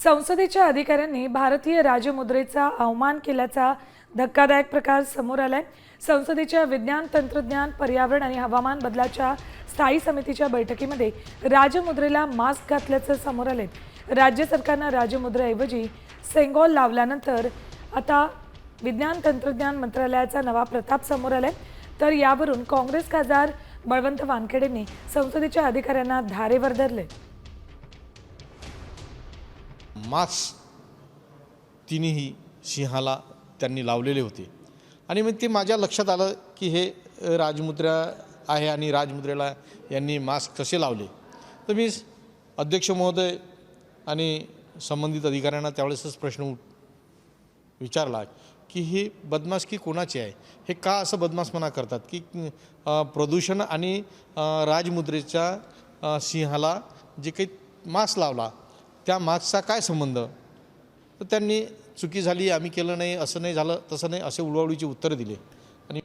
संसदेच्या अधिकाऱ्यांनी भारतीय राजमुद्रेचा अवमान केल्याचा धक्कादायक प्रकार समोर आलाय। संसदेच्या विज्ञान, तंत्रज्ञान, पर्यावरण आणि हवामान बदलाच्या स्थायी समितीच्या बैठकीमध्ये राजमुद्रेला मास्क घातल्याचं समोर आलंय। राज्य सरकारनं राजमुद्रेऐवजी सेंगॉल लावल्यानंतर आता विज्ञान तंत्रज्ञान मंत्रालयाचा नवा प्रताप समोर आलाय। तर यावरून काँग्रेस खासदार बळवंत वानखेडेंनी संसदेच्या अधिकाऱ्यांना धारेवर धरले। मास्क तिन्ही सिंहाला त्यांनी लावलेले होते आणि मग ते माझ्या लक्षात आलं की हे राजमुद्रा आहे आणि राजमुद्रेला यांनी मास्क कसे लावले। तर मी अध्यक्ष महोदय आणि संबंधित अधिकाऱ्यांना त्यावेळेसच प्रश्न विचारला की हे बदमाशकी कोणाची आहे, हे का असं बदमाशपणा करतात की प्रदूषण आणि राजमुद्रेच्या सिंहाला जे काही मास्क लावला त्या मास्कचा काय संबंध। तर त्यांनी चुकी झाली, आम्ही केलं नाही, असं नाही झालं, तसं नाही, असे उडवाउडीची उत्तरं दिले। आणि